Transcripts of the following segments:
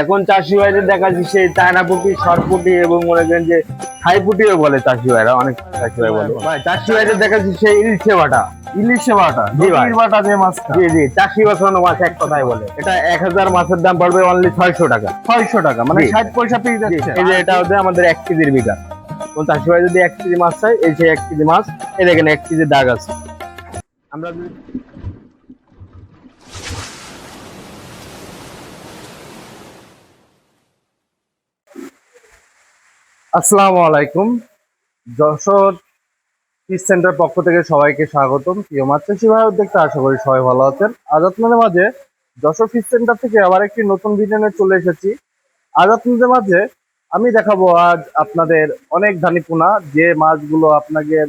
এখন চাষি ভাইদের দেখা যাচ্ছে সেই চায়না পুঁটি, শর্ট পুঁটি এবং মনে করেন যে থাই পুঁটিও বলে চাষি ভাইরা, অনেক চাষি ভাই বলে। ভাই চাষি ভাইদের দেখা যাচ্ছে সেই ইলিশে বাটা। ইলিশে বাটা, জি ভাই। নদীর বাটা যে মাছটা। জি জি, চাষি বাঁচানো মাছ এক কথায় বলে। এটা 1000 মাছের দাম পড়বে অনলি 600 টাকা। 600 টাকা, মানে জি। 60 পয়সা পিস যাচ্ছে। এই যে এটা হচ্ছে আমাদের 1 কেজির বিঘা। কোন চাষি ভাই যদি 1 কেজি মাছ চাই, এই যে 1 কেজি মাছ, এই দেখেন 1 কেজি দাগ আছে। আমরা যদি আসসালামু আলাইকুম। যশোর ফিশ সেন্টার পক্ষ থেকে সবাইকে স্বাগতম। প্রিয় মাছ চাষি ভাই দেখতে আশা করি সবাই ভালো আছেন। আজ আপনাদের মাঝে যশোর ফিশ সেন্টার থেকে আবার একটি নতুন ভিডিও নিয়ে চলে এসেছি। আজ আপনাদের মাঝে আমি দেখাবো আজ আপনাদের অনেক ধানিপোনা, যে মাছগুলো আপনাদের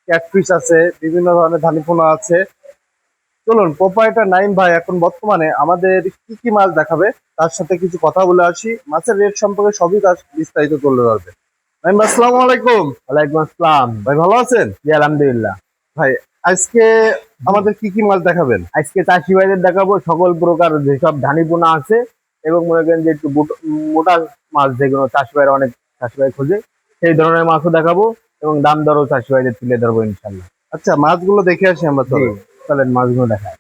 ক্যাটফিশ আছে, বিভিন্ন ধরনের ধানিপোনা আছে। চলুন প্রোপাইটার নাইম ভাই এখন বর্তমানে আমাদের কি কি মাছ দেখাবে তার সাথে কিছু কথা বলে আসি। মাছের রেট সম্পর্কে সবই তার বিস্তারিত তুলে ধরবে। নাইম ভাই আসসালামু আলাইকুম। ওয়ালাইকুম আসসালাম। ভাই ভালো আছেন? জি আলহামদুলিল্লাহ। ভাই আজকে আমাদের কি কি মাছ দেখাবেন? আজকে চাষি ভাইদের দেখাবো সকল প্রকার যেসব ধানিপোনা আছে এবং মনে করেন যে একটু মোটা মাছ, যেগুলো চাষি ভাইরা অনেক চাষি ভাই খোঁজে, সেই ধরনের মাছও দেখাবো এবং দাম দরও চাষি ভাইদের তুলে ধরবো ইনশাল্লাহ। আচ্ছা, মাছগুলো দেখে আসি আমরা। জি, চলেন মাছগুলো দেখায়।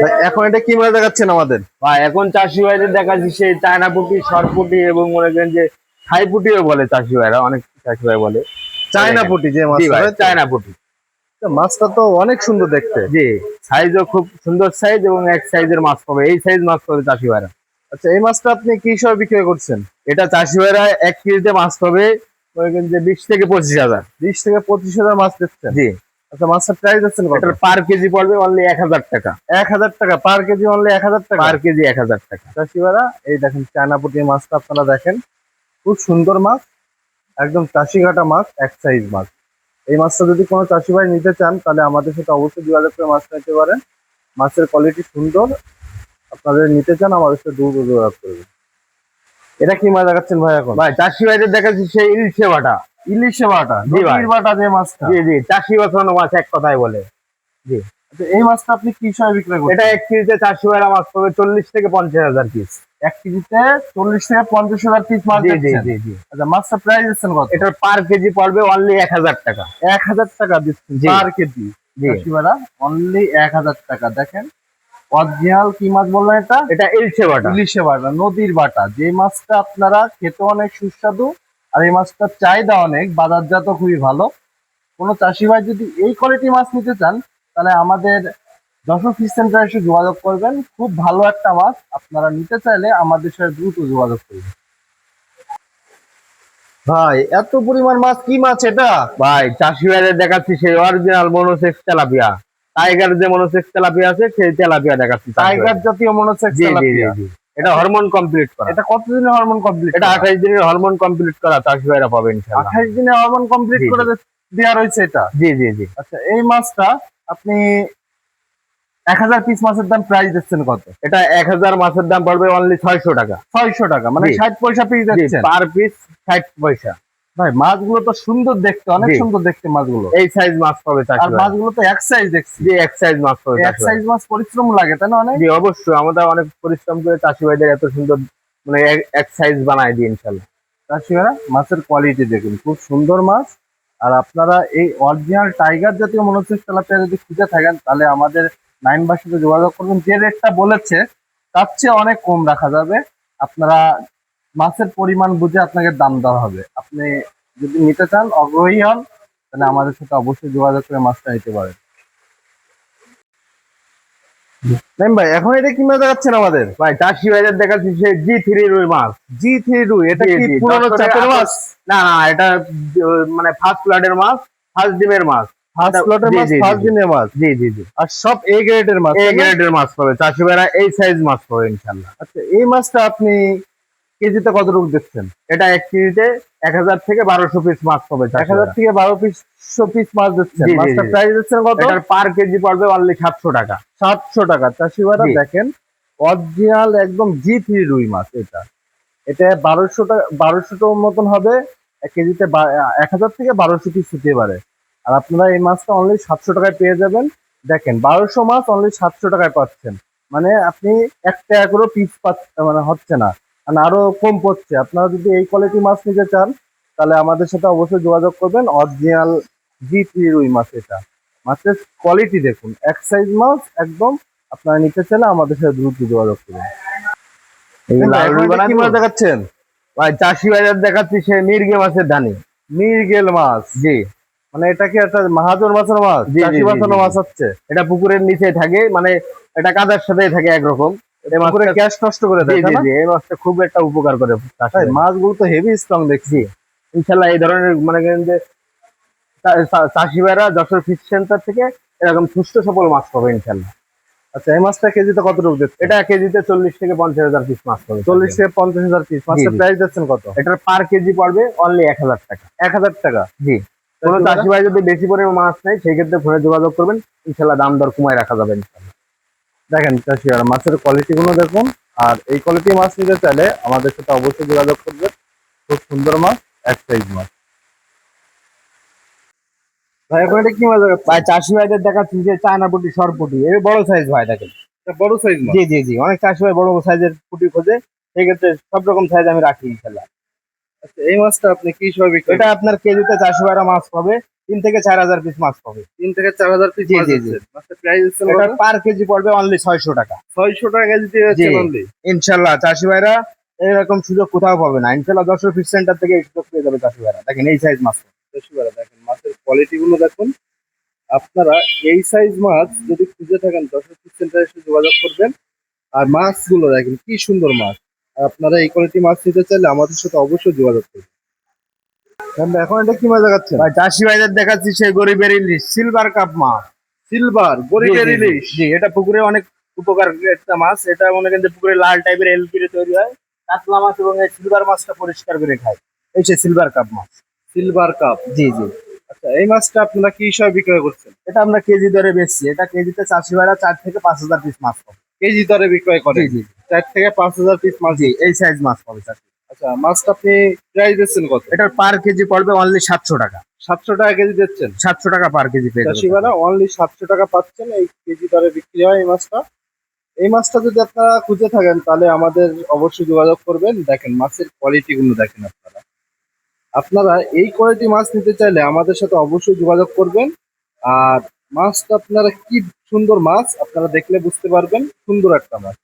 ভাই এখন এটা কি মাছ দেখাচ্ছেন আমাদের? ভাই এখন চাষি ভাইদের দেখাচ্ছি সেই চায়না পুঁটি, শর্ট পুঁটি এবং মনে করেন যে থাই পুঁটিও বলে চাষি ভাইরা, অনেক চাষি ভাই বলে। চায়না পুঁটি যে মাছ, জি ভাই, চায়না পুঁটি। মাছটা তো অনেক সুন্দর দেখতে। জি, সাইজও খুব সুন্দর সাইজ এবং এক সাইজের মাছ পাবে, এই সাইজ মাছ পাবে চাষি ভাইরা। আচ্ছা, এই মাছটা আপনি কি হিসাবে বিক্রি করছেন? এটা চাষি ভাইরা 1 কেজিতে মাছ পাবে মনে করেন যে 20 থেকে 25,000। 20 থেকে 25,000 মাছ দিচ্ছেন? জি। আচ্ছা, মাছটার প্রাইস আছেন কত? এটার পার কেজি পড়বে অনলি 1000 টাকা। 1000 টাকা পার কেজি, অনলি 1000 টাকা পার কেজি 1000 টাকা। চাষিবারা এই দেখেন চায়না পুঁটি মাছটা আপনারা দেখেন, খুব সুন্দর মাছ, একদম চাষি ঘাটা মাছ, এক সাইজ মাছ। এই মাছটা যদি কোনো চাষি ভাই নিতে চান তাহলে আমাদের সাথে অবশ্যই যোগাযোগ করে মাছটা নিতে পারেন। মাছের কোয়ালিটি সুন্দর, আপনাদের নিতে চান আমাদের সাথে দ্রুত যোগাযোগ করবেন। এটা কি মাছ দেখাচ্ছেন ভাই এখন? ভাই চাষি ভাইদের দেখাচ্ছি সেই ইলিশে বাটা। ইলিশে বাটা, জি ভাই। নদীর বাটা যে মাছটা। জি জি, চাষি বাঁচানো মাছ এক কথায় বলে। জি। আচ্ছা, এই মাছটা আপনি কি হিসাবে বিক্রি করছেন? এটা 1 কেজিতে চাষি ভাইরা মাছ পাবে 40 থেকে 50,000 পিস। 1 কেজিতে 40 থেকে 50,000 পিস মাছ জি জি দিচ্ছেন? জি জি। আচ্ছা, মাছটা প্রাইস দিচ্ছেন কত? এটার পার কেজি পড়বে অনলি 1000 টাকা। 1000 টাকা দিচ্ছেন জি। পার কেজি। জি। চাষিবারা অনলি 1000 টাকা। দেখেন অরিজিনাল কি মাছ বললেন এটা? এটা ইলিশে বাটা। ইলিশে বাটা, নদীর বাটা, যে মাছটা আপনারা খেতে অনেক সুস্বাদু। আর এই মাছটার চাহিদা অনেক, বাজারজাত খুবই ভালো। কোনো চাষি ভাই যদি এই কোয়ালিটি মাছ নিতে চান তাহলে আমাদের যশোর ফিশ সেন্টারে এসে যোগাযোগ করবেন। খুব ভালো একটা মাছ, আপনারা নিতে চাইলে আমাদের সাথে দ্রুত যোগাযোগ করবেন। ভাই এত পরিমাণ মাছ, কি মাছ এটা? ভাই চাষি ভাইদের দেখাচ্ছি সেই অরিজিনাল মনোসেক্স তেলাপিয়া। টাইগার যে মনোসেক্স তেলাপিয়া আছে সেই তেলাপিয়া দেখাচ্ছি। টাইগার জাতীয় মনোসেক্স জি জি জি তেলাপিয়া। জি। এটা হরমোন কমপ্লিট করা। এটা কতদিনের হরমোন কমপ্লিট? এটা 28 দিনের হরমোন কমপ্লিট করা চাষি ভাইরা পাবে ইনশাআল্লাহ। 28 দিনে হরমোন কমপ্লিট জি, করে দেওয়া রয়েছে এটা। জি জি জি। আচ্ছা, এই মাছটা আপনি 1000 পিস মাছের দাম প্রাইস দিচ্ছেন কত? এটা 1000 মাছের দাম পড়বে অনলি 600 টাকা। 600 টাকা, মানে জি। 60 পয়সা পিস জি, দিচ্ছেন? পার পিস 60 পয়সা। ভাই মাছগুলো তো সুন্দর দেখতে, অনেক জি। সুন্দর দেখতে মাছগুলো। এই সাইজ মাছ পাবে আর চাষি ভাইরা। মাছগুলো তো এক সাইজ দেখছি। জি, এক সাইজ মাছ পাবে এক চাষি সাইজ ভাইরা। মাছ পরিশ্রম লাগে তাই না অনেক? জি অবশ্যই, আমরা অনেক পরিশ্রম করে চাষি ভাইদের এত সুন্দর মানে এক সাইজ বানায় দিই ইনশাআল্লাহ। চাষিরা মাছের কোয়ালিটি দেখুন, খুব সুন্দর মাছ। আর আপনারা এই অরিজিনাল টাইগার জাতীয় মনোসেক্স তেলাপিয়া যদি খুঁজে থাকেন তাহলে আমাদের নাইম ভাইয়ের সাথে যোগাযোগ করবেন। যে রেটটা বলেছে তার চেয়ে অনেক কম রাখা যাবে। আপনারা মাছের পরিমাণ বুঝে আপনাকে দাম দেওয়া হবে। আপনি যদি নিতে চান, আগ্রহী হন, তাহলে আমাদের সাথে অবশ্যই যোগাযোগ করে মাছটা নিতে পারেন। নাইম ভাই এখন এটা কি মাছ দেখাচ্ছেন আমাদের? ভাই চাষি ভাইদের দেখাচ্ছি সেই G3 রুই মাছ। G3 রুই, এটা জি, কি জি, পুরনো দর্শকের চাপের মাছ? না না, এটা মানে ফার্স্ট ব্লাডের মাছ, ফার্স্ট ডিমের মাছ। ফার্স্ট প্লটের জি, মাছ, জি, ফার্স্ট জি, দিনের মাছ। জি জি জি। আর সব এ গ্রেডের মাছ, এই তাই না? গ্রেডের মাছ পাবে চাষি ভাইরা, এই সাইজ মাছ পাবে ইনশাআল্লাহ। আচ্ছা, এই মাছটা আপনি কেজিতে কত রূপ দিচ্ছেন? এটা 1 কেজিতে 1000 থেকে 1200 পিস মাছ পাবে চাষি 1000 ভাইরা। থেকে 1200 পিস মাছ দিচ্ছেন। জি, জি, মাছটা জি। প্রাইস দিচ্ছেন কত? এটার পার কেজি পড়বে অনলি 700 টাকা। 700 টাকা। চাষিবারা জি। দেখেন অরিজিনাল একদম G3 রুই মাছ। এটা এটা 1200 টাকা, 1200 মতন হবে। 1 কেজিতে 1000 থেকে 1200 পিস হতে পারে। আর আপনারা এই মাছটা অনলি 700 টাকায় পেয়ে যাবেন। দেখেন 1200 মাছ অনলি 700 টাকায় পাচ্ছেন। মানে আপনি 1 টাকা করে পিস পাচ্ছে মানে হচ্ছে না, মানে আরো কম পড়ছে। আপনারা যদি এই কোয়ালিটি মাছ নিতে চান তাহলে আমাদের সাথে অবশ্যই যোগাযোগ করবেন। অরিজিনাল জি3 রুই মাছ এটা। মাছের কোয়ালিটি দেখুন, এক সাইজ মাছ একদম। আপনারা নিতে চাইলে আমাদের সাথে দ্রুত যোগাযোগ করবেন। এই কিন্তু লাল এখন রুই এটা কি বানাবো মাছ দেখাচ্ছেন? ভাই, চাষি বাজার দেখাচ্ছি সে মির্গে মাছের ধানি। মৃগেল মাছ। জি মানে এটা কি একটা মাহাজন মাছের মাছ, জি জি চাষি জি জি বাঁচানো জি। মাছ হচ্ছে? এটা পুকুরের নিচে থাকে, মানে এটা কাদার সাথে থাকে একরকম। এই পুকুরে মাছটা, গ্যাস নষ্ট করে জি দেয়, তাই জি না? জি, এই মাছটা খুব একটা উপকার করে চাষি তাই ভাইদের। মাছগুলো তো হেভি স্ট্রং দেখছি। জি, ইনশাল্লাহ এই ধরনের মনে করেন যে চাষি ভাইরা যশোর ফিশ সেন্টার থেকে এরকম সুস্থ সবল মাছ পাবে ইনশাল্লাহ। আচ্ছা, এই মাছটা কেজিতে কত রূপ দিচ্ছে? এটা কেজিতে 40 থেকে 50 হাজার পিস মাছ পাবে। 40 থেকে 50 হাজার পিস। জি মাছটার জি, প্রাইস যাচ্ছেন কত? এটার পার কেজি পড়বে অনলি 1000 টাকা। 1,000 টাকা। জি, কোনো চাষি ভাই যদি বেশি পরিমাণ মাছ নেয় সেই ক্ষেত্রে ফোনে যোগাযোগ করবেন, ইনশাল্লাহ দাম দর কমায় রাখা যাবে ইনশাল্লাহ। দেখেন চাষি আর মাছের কোয়ালিটি গুলো দেখুন। আর এই কোয়ালিটি মাছ নিতে চাইলে আমাদের সাথে অবশ্যই যোগাযোগ করবেন। খুব সুন্দর মাছ, এক সাইজ মাছ। ভাই এখন এটা কি মাছ দেখাচ্ছে? ভাই চাষি ভাইদের দেখাচ্ছি যে চায়না পুঁটি, সরপুটি, এই বড় সাইজ ভাই দেখেন। এটা বড় সাইজ মাছ। জি জি জি, অনেক চাষি ভাই বড় সাইজের পুঁটি খোঁজে, সেই ক্ষেত্রে সব রকম সাইজ আমি রাখি ইনশাল্লাহ। আচ্ছা, এই মাছটা আপনি কি হিসাবে বিক্রি এটা করেন? আপনার কেজিতে চাষি ভাইরা মাছ পাবে 3 থেকে 4 হাজার পিস মাছ পাবে। 3 থেকে 4 হাজার পিস জি মাছ জি জি, আছে। মাছটার প্রাইস হচ্ছে এটা পার কেজি পড়বে অনলি 600 টাকা। 600 টাকা কেজিতে জি, যাচ্ছেন অনলি। ইনশাল্লাহ চাষি ভাইরা এরকম সুযোগ কোথাও পাবে না ইনশাল্লাহ। যশোর ফিশ সেন্টার থেকে এই সুযোগ পেয়ে যাবে চাষি ভাইরা। দেখেন এই সাইজ মাছ। দেখেন মাছের কোয়ালিটি গুলো দেখুন। আপনারা এই সাইজ মাছ যদি খুঁজে থাকেন যশোর ফিশ সেন্টারে এসে যোগাযোগ করবেন। আর মাছগুলো দেখেন কি সুন্দর মাছ। আর আপনারা এই কোয়ালিটি মাছ নিতে চাইলে আমাদের সাথে অবশ্যই যোগাযোগ করবেন। এখন এটা কি মাছ দেখাচ্ছেন? ভাই চাষি ভাইদের দেখাচ্ছি সেই গরিবের ইলিশ, সিলভার কাপ মাছ। সিলভার জি গরিবের জি জি ইলিশ। জি, এটা পুকুরে অনেক উপকার একটা মাছ। এটা মনে করেন যে পুকুরে লাল টাইপের এলপিরে তৈরি হয়, কাতলা মাছ এবং এই সিলভার মাছটা পরিষ্কার করে খায়। এই সে সিলভার কাপ মাছ। Silver carp. জি জি, আচ্ছা, এই মাছটা আপনারা কি হিসাবে বিক্রয় করছেন? এটা আমরা কেজি দরে বেচছি। এটা কেজিতে চাষি ভাইরা 4 থেকে 5 হাজার পিস মাছ পাবে। কেজি দরে বিক্রয় জি করেন? জি 4 থেকে 5 হাজার পিস মাছ জি, দিচ্ছেন। এই সাইজ মাছ পাবে চাষি। আচ্ছা, মাছটা আপনি প্রাইস দিচ্ছেন কত? এটার পার কেজি পড়বে অনলি 700 টাকা। 700 টাকা কেজি দিচ্ছেন। 700 টাকা পার কেজি পেয়ে যাবে। চাষিবারা অনলি 700 টাকা পাচ্ছেন। এই কেজি দরে বিক্রি হয় এই মাছটা। এই মাছটা যদি আপনারা খুঁজে থাকেন তাহলে আমাদের অবশ্যই যোগাযোগ করবেন। দেখেন মাছের কোয়ালিটি গুলো দেখেন। আপনারা আপনারা এই কোয়ালিটি মাছ নিতে চাইলে আমাদের সাথে অবশ্যই যোগাযোগ করবেন। আর মাছটা আপনারা কি সুন্দর মাছ, আপনারা দেখলে বুঝতে পারবেন সুন্দর একটা মাছ।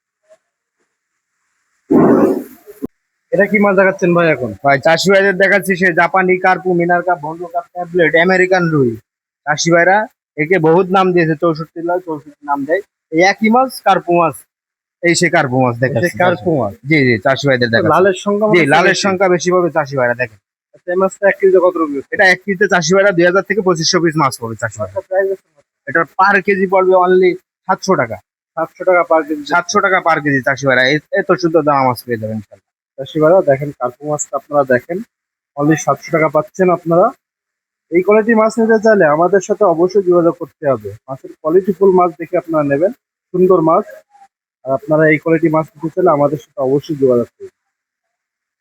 এটা কি মাছ দেখাচ্ছেন ভাই এখন? ভাই চাষি ভাইদের দেখাচ্ছি সে জাপানি কার্পু, মিনার কাপ, ভন্ডু কাপ, ট্যাবলেট, আমেরিকান রুই। চাষি ভাইরা একে বহুত নাম দিয়েছে, 64 নাম দেয়। এই একই মাছ কার্পু মাছ, এই সে কার্পু মাছ দেখাচ্ছি। কার্পু মাছ। জি জি, চাষি ভাইদের দেখাচ্ছি। লালের সংখ্যা জি, মনে হচ্ছে লালের বেশি। সংখ্যা বেশি পাবে চাষি ভাইরা। দেখেন আচ্ছা, এই মাছটা 1 কেজিতে কত রুপি? এটা এক কেজিতে চাষি ভাইরা 2000 থেকে 2500 পিস মাছ পাবে চাষি ভাইরা। আচ্ছা, প্রাইস এটার পার কেজি পড়বে অনলি 700 টাকা। 700 টাকা পার কেজি। 700 টাকা পার কেজি চাষি ভাইরা। এত শুদ্ধ দাম মাছ পেয়ে যাবেন ইনশাল্লাহ। চাষিবারা দেখেন কার্পু মাছটা আপনারা দেখেন অনলি 700 টাকা পাচ্ছেন আপনারা। এই কোয়ালিটি মাছ নিতে চাইলে আমাদের সাথে অবশ্যই যোগাযোগ করতে হবে। মাছের কোয়ালিটি ফুল মাছ দেখে আপনারা নেবেন, সুন্দর মাছ। আর আপনারা এই কোয়ালিটি মাছ নিতে চাইলে আমাদের সাথে অবশ্যই যোগাযোগ করবেন।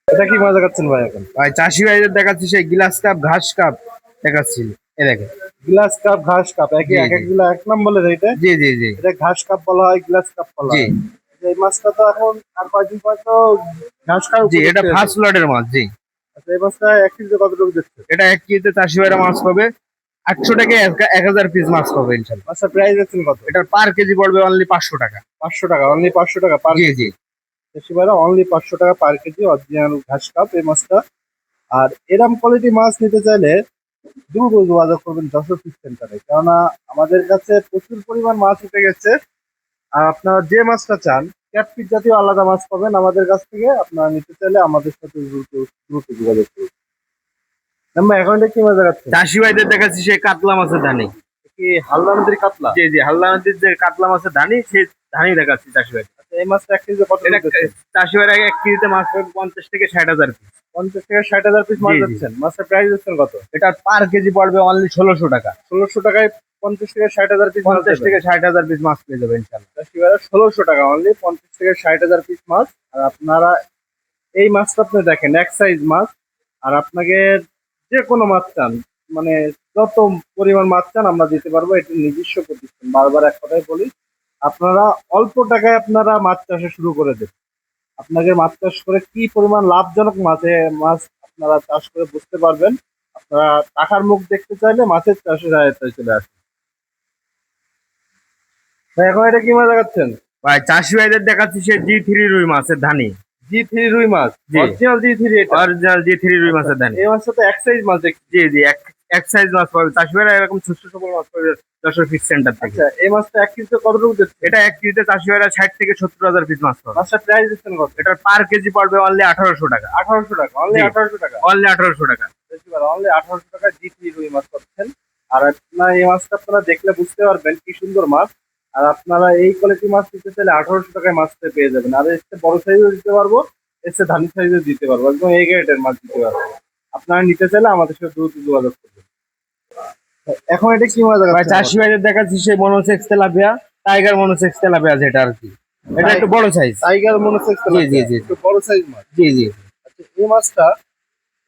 এটা কি মাছ দেখাচ্ছেন ভাই এখন? ভাই চাষি ভাইদের দেখাচ্ছি সেই গ্লাস কাপ, ঘাস কাপ দেখাচ্ছি। এ দেখেন। গ্লাস কাপ, ঘাস কাপ, জি এক জি এক গুলো এক নাম বলে এটা। জি জি জি এটা ঘাস কাপ বলা হয়, গ্লাস কাপ বলা জি হয়। এই মাছটা তো এখন আর কয়েকদিন পর তো ঘাস কাপ জি, এটা ফার্স্ট লটের মাছ। জি, আচ্ছা, এই মাছটা 1 কেজিতে কত রকম দিচ্ছে? এটা এক কেজিতে চাষি ভাইরা মাছ পাবে 800 থেকে 1000 পিস মাছ পাবে ইনশাল্লাহ। মাছটা প্রাইস আছেন কত? এটার পার কেজি পড়বে অনলি 500 টাকা। 500 টাকা, অনলি 500 টাকা পার। জি জি, চাষিবারা অনলি 500 টাকা পার কেজি অরিজিনাল ঘাস কাপ এই মাছটা। আর এরম কোয়ালিটি মাছ নিতে চাইলে দ্রুত যোগাযোগ করবেন যশোর ফিশ সেন্টারে, কেননা আমাদের কাছে প্রচুর পরিমাণ মাছ উঠে গেছে। আর আপনারা যে মাছটা চান ক্যাটফিট জাতীয় আলাদা মাছ পাবেন আমাদের কাছ থেকে। আপনারা নিতে চাইলে আমাদের সাথে দ্রুত দ্রুত যোগাযোগ করুন। আমরা এখন এটা কি মাছ দেখাচ্ছে? চাষি ভাইদের দেখাচ্ছি সেই কাতলা মাছের ধানি। কি হালদা নদীর কাতলা? জি জি, হালদা নদীর যে কাতলা মাছের ধানি, সেই ধানি দেখাচ্ছি চাষি ভাই। আচ্ছা, এই মাছটা 1 কেজিতে কত এটা দিচ্ছে? চাষি ভাইরা এক কেজিতে মাছ পাবে 50 থেকে 60 হাজার পিস। 50 থেকে 60 হাজার পিস মাছ জি, জি। যাচ্ছেন। মাছের প্রাইস দিচ্ছেন কত? এটার পার কেজি পড়বে অনলি 1600 টাকা। 1600 টাকায় 50 থেকে 60 হাজার পিস মাছ 50 দেবেন। থেকে 60 হাজার পিস মাছ পেয়ে যাবে ইনশাল্লাহ। চাষিবারা 1600 টাকা অনলি 50 থেকে 60 হাজার পিস মাছ। আর আপনারা এই মাছটা আপনি দেখেন এক সাইজ মাছ। আর আপনাকে যে কোনো মাছ চান, মানে যত পরিমাণ মাছ চান আমরা দিতে পারবো। এটি নিজস্ব প্রতিষ্ঠান, বারবার এক কথাই বলি। আপনারা অল্প টাকায় আপনারা মাছ চাষে শুরু করে দেন। আপনাকে মাছ চাষ করে কি পরিমাণ লাভজনক মাছ আপনারা চাষ করে বুঝতে পারবেন। আপনারা টাকার মুখ দেখতে চাইলে মাছের চাষের আয়ত্তায় চলে আসুন। ভাই, এখন এটা কি মাছ দেখাচ্ছেন? ভাই চাষি ভাইদের দেখাচ্ছি সে G3 রুই মাছের ধানি। G3 রুই মাছ, জি। অরিজিনাল G3 এটা। অরিজিনাল G3 রুই মাছের ধানি। এই মাছটা তো এক সাইজ মাছ দেখছি। জি জি, এক সাইজ মাছ পাবে চাষি ভাইরা, এরকম ছোট সবল মাছ পাবে যশোর ফিশ সেন্টার থেকে। আচ্ছা, এই মাছটা এক কেজিতে কতটুকু দিচ্ছে? এটা এক কেজিতে চাষি ভাইরা 60 থেকে 70 হাজার পিস মাছ পাবে। মাছটা প্রাইস দিচ্ছেন কত? এটার পার কেজি পড়বে অনলি 1800 টাকা। 1800 টাকা, অনলি জি। 1800 টাকা। অনলি 1800 টাকা। অনলি 1800 টাকা G3 রুই মাছ পাচ্ছেন। আর আপনার এই মাছটা আপনারা দেখলে বুঝতে পারবেন কি সুন্দর মাছ। আর আপনারা এই কোয়ালিটি মাছ নিতে চাইলে 1800 টাকায় মাছটা পেয়ে যাবেন। আর এর চেয়ে বড় সাইজও দিতে পারবো, এর চেয়ে ধানি সাইজও দিতে পারবো, একদম এই গ্রেডের মাছ দিতে পারবো। আপনারা নিতে চাইলে আমাদের সাথে দ্রুত যোগাযোগ করবেন। এখন এটা কি মাছ ভাই দেখাচ্ছেন? চাষি ভাইদের দেখাচ্ছি সেই monosex tilapia, tiger monosex tilapia যেটা আর কি। এটা একটু বড় সাইজ। টাইগার মনোসেক্স জি, জি, জি। একটু বড় সাইজ মাছ। জি জি। আচ্ছা, এই মাছটা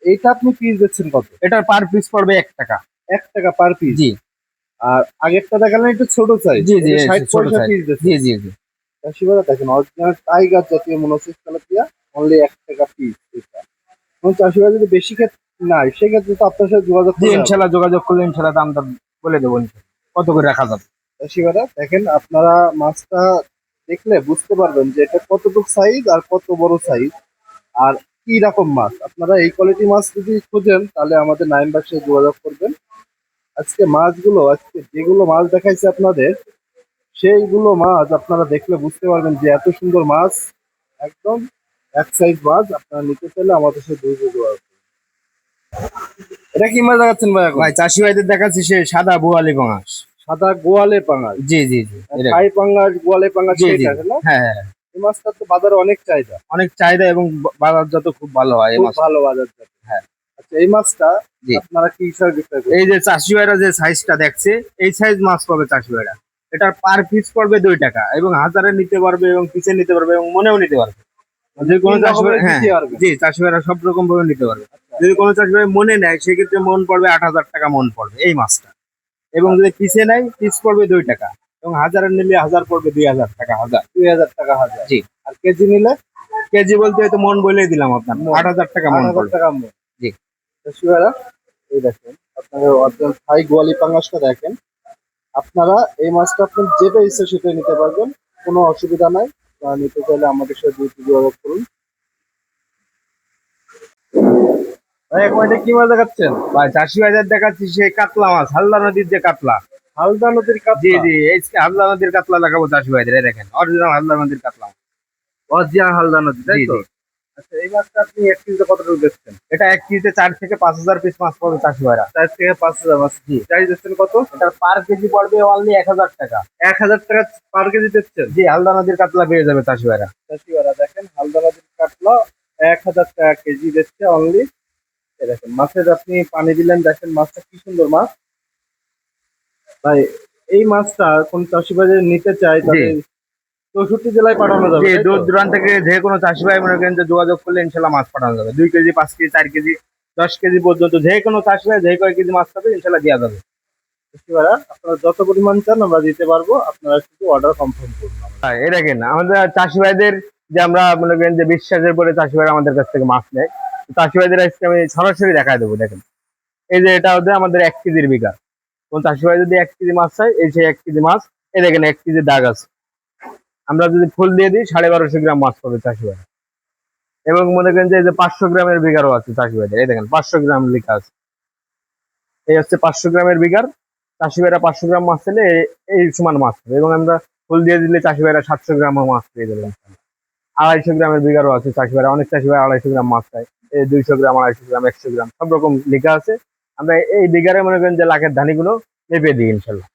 এইটা আপনি পিস দিচ্ছেন কত? এটার পার পিস পড়বে 1 টাকা। 1 টাকা পার পিস। জি আর আগেরটা দেখালেন একটু ছোট সাইজ। জি জি, 60 ছোট পয়সা সাইজ। পিস দিচ্ছেন। জি জি জি। চাষিবারা দেখেন অরিজিনাল টাইগার জাতীয় মনোসেক্স তেলাপিয়া, অনলি 1 টাকা পিস এটা। এবং চাষিবারা যদি বেশি ক্ষেত্রে নাই সেক্ষেত্রে তো আপনার সাথে যোগাযোগ জি করতে হবে। ইনশাল্লাহ যোগাযোগ করলে ইনশাল্লাহ দাম দাম বলে দেবো ইনশাল্লাহ। কত করে রাখা যাবে। চাষিবারা দেখেন, আপনারা মাছটা দেখলে বুঝতে পারবেন যে এটা কতটুকু সাইজ আর কত বড় সাইজ আর কি রকম মাছ। আপনারা এই কোয়ালিটি মাছ যদি খোঁজেন তাহলে আমাদের নাইম বাক্সে যোগাযোগ করবেন। আজকে যেগুলো মাছ দেখাইছে আপনাদের, সেইগুলো মাছ আপনারা দেখলে বুঝতে পারবেন যে এত সুন্দর মাছ, একদম এক সাইজ মাছ। আপনারা নিতে চাইলে আমাদের সাথে দ্রুত যোগাযোগ করুন। এটা কি মাছ দেখাচ্ছেন ভাই এখন? ভাই চাষি ভাইদের দেখাচ্ছি সে সাদা বোয়ালি পাঙাশ। সাদা গোয়ালে পাঙ্গাস। জি জি জি। এটা। থাই পাঙ্গাস, গোয়ালে পাঙ্গাস জি জি। সেটা আছে না? হ্যাঁ হ্যাঁ। এই মাছটা তো বাজারে অনেক চাহিদা, অনেক চাহিদা এবং বাজারজাত খুব ভালো হয় এই খুব মাছ। ভালো বাজার যাচ্ছে। হ্যাঁ। আচ্ছা, এই মাছটা জি। আপনারা কি হিসাবে বিক্রয় করবেন? এই যে চাষি ভাইরা যে সাইজটা দেখছে এই সাইজ মাছ পাবে চাষি ভাইরা। এটার পার পিস পড়বে 2 টাকা এবং হাজারে নিতে পারবে এবং পিসে নিতে পারবে এবং মনেও নিতে পারবে। যে কোনো তিন চাষি ভাই, রকমের হ্যাঁ দিতে পারবেন। জি, চাষি ভাইরা সব রকম ভাবে নিতে পারবে। আচ্ছা, যদি কোনো চাষি ভাই মনে নেয় সেক্ষেত্রে মন পড়বে 8,000 টাকা মন পড়বে এই মাছটা। এবং যদি পিসে নেয় পিস পড়বে 2 টাকা এবং হাজারে নিলে হাজার পড়বে 2,000 টাকা হাজার। 2000 টাকা হাজার। জি। আর কেজি নিলে কেজি বলতে হয়তো মন বলেই দিলাম আপনার, মন। 8,000 টাকা মন 8000 পড়বে। টাকা মন। জি। চাষিভাইরা, এই দেখেন আপনাদের অরিজিনাল থাই গোয়ালি পাঙ্গাসটা দেখেন। আপনারা এই মাছটা আপনার যেটা ইচ্ছে সেটা নিতে পারবেন, কোনো অসুবিধা নাই। আপনারা নিতে চাইলে আমাদের সাথে দ্রুত যোগাযোগ করুন। ভাই, এখন এটা কি মাছ দেখাচ্ছেন? ভাই চাষি ভাইদের দেখাচ্ছি সে কাতলা মাছ, হালদা নদীর যে কাতলা। হালদা নদীর জি কাতলা। জি, এই হালদা নদীর কাতলা দেখাবো চাষি ভাইদের। এই দেখেন অরিজিনাল হালদা নদীর কাতলা। অরিজিনাল হালদা নদী, তাই জি তো? জি। আচ্ছা, এই মাছটা আপনি এক কেজিতে কতটুকু বেচছেন? এটা এক কেজিতে 4 থেকে 5,000 পিস মাছ পাবে চাষি ভাইরা। 4 থেকে 5000 মাছ। জি। প্রাইস দিচ্ছেন কত? এটার পার কেজি পড়বে অনলি 1,000 টাকা। 1000 টাকা পার কেজি দিচ্ছেন। জি, হালদা নদীর কাতলা পেয়ে যাবে চাষি ভাইরা। চাষিভাইরা দেখেন, হালদা নদীর কাতলা 1000 টাকা কেজি দিচ্ছে অনলি। দেখেন মাছের আপনি পানি দিলেন, দেখেন মাছটা কি সুন্দর মাছ। ভাই, এই মাছটা কোন চাষি ভাই যদি নিতে চায় তাহলে 64 জেলায় পাঠানো যাবে, জি, তাই তো? দূর দূরান্ত থেকে যে কোনো চাষি ভাই মনে করেন যে যোগাযোগ করলে ইনশাল্লাহ মাছ পাঠানো যাবে। 2 কেজি, 5 কেজি, 4 কেজি, 10 কেজি পর্যন্ত যে কোনো চাষি ভাই যে কয় কেজি মাছ পাবে ইনশাল্লাহ দেওয়া যাবে। চাষিভাইরা, আপনারা যত পরিমাণ চান আমরা দিতে পারবো, আপনারা শুধু অর্ডার কনফার্ম করুন। হ্যাঁ, এই দেখেন আমাদের চাষি ভাইদের যে আমরা মনে করেন যে বিশ্বাসের পরে চাষি ভাইরা আমাদের কাছ থেকে মাছ নেয়। তো চাষি ভাইদের আজকে আমি সরাসরি দেখায় দেবো। দেখেন এই যে এটা হচ্ছে আমাদের 1 কেজির বিঘা। কোন চাষি ভাই যদি 1 কেজি মাছ চায়, এই সেই 1 কেজি মাছ। এই দেখেন 1 কেজি দাগ আছে। আমরা যদি ফুল দিয়ে দিই 1250 গ্রাম মাছ পাবে চাষি ভাই। এবং মনে করেন যে এই যে 500 গ্রামের বিঘারও আছে চাষি ভাইদের। এই দেখেন 500 গ্রাম লেখা আছে। এই হচ্ছে 500 গ্রামের বিঘার। চাষি ভাইরা 500 গ্রাম মাছ পেলে এই সমান মাছ পাবে। এবং আমরা ফুল দিয়ে দিলে চাষি ভাইরা 700 গ্রামও মাছ পেয়ে যাবে। 250 গ্রামের বিঘারও আছে চাষি ভাইরা। অনেক চাষি ভাই 250 গ্রাম মাছ চায়। এই 200 গ্রাম, 250 গ্রাম, 100 গ্রাম সব রকম লেখা আছে। আমরা এই বিঘারে মনে করেন যে লাখের ধানিগুলো মেপে দিই ইনশাল্লাহ।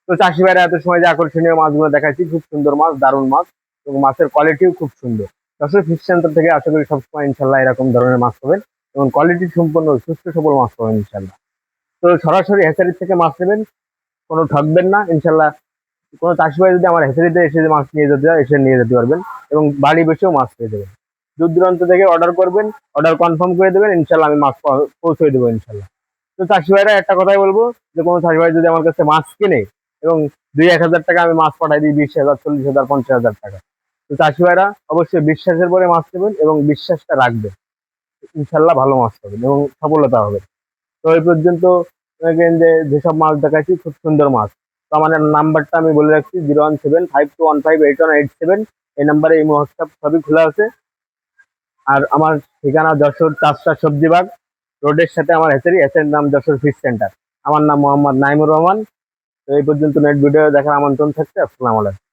তো চাষি ভাইরা এত সময় যে আকর্ষণীয় মাছগুলো দেখাচ্ছি, খুব সুন্দর মাছ, দারুণ মাছ এবং মাছের কোয়ালিটিও খুব সুন্দর। যশোর ফিশ সেন্টার থেকে আশা করি সবসময় ইনশাল্লাহ এরকম ধরনের মাছ পাবেন এবং কোয়ালিটি সম্পন্ন সুস্থ সবল মাছ পাবেন ইনশাল্লাহ। তো সরাসরি হ্যাচারি থেকে মাছ নেবেন, কোনো ঠকবেন না ইনশাল্লাহ। কোনো চাষি ভাই যদি আমার হ্যাচারিতে এসে যে মাছ নিয়ে যেতে হয় এসে নিয়ে যেতে পারবেন এবং বাড়ি বসেও মাছ পেয়ে যাবেন। দূর দূরান্ত থেকে অর্ডার করবেন, অর্ডার কনফার্ম করে দেবেন, ইনশাল্লাহ আমি মাছ পৌঁছে দেবো ইনশাল্লাহ। তো চাষি ভাইরা একটা কথাই বলবো যে কোনো চাষি ভাই যদি আমার কাছে মাছ কিনে এবং 2-1 হাজার টাকা আমি মাছ পাঠাই দিই, 20,000, 40,000, 50,000 টাকা। তো চাষি ভাইরা অবশ্যই বিশ্বাসের পরে মাছ নেবেন এবং বিশ্বাসটা রাখবেন, ইনশাল্লাহ ভালো মাছ পাবেন এবং সফলতা হবে। তো এই পর্যন্ত দেখেন যে যেসব মাছ দেখাচ্ছি খুব সুন্দর মাছ। তো আমার নাম্বারটা আমি বলে রাখছি, 01752158187। এই নাম্বারে এই হোয়াটসঅ্যাপ সবই খোলা আছে। আর আমার ঠিকানা যশোর চাষটা সবজি বাগ রোডের সাথে আমার হ্যাচারির নাম যশোর ফিশ সেন্টার। আমার নাম মোহাম্মদ নাইমুর রহমান। তো এই পর্যন্ত নেট ভিডিও দেখার আমন্ত্রণ থাকছে। আসসালামু আলাইকুম।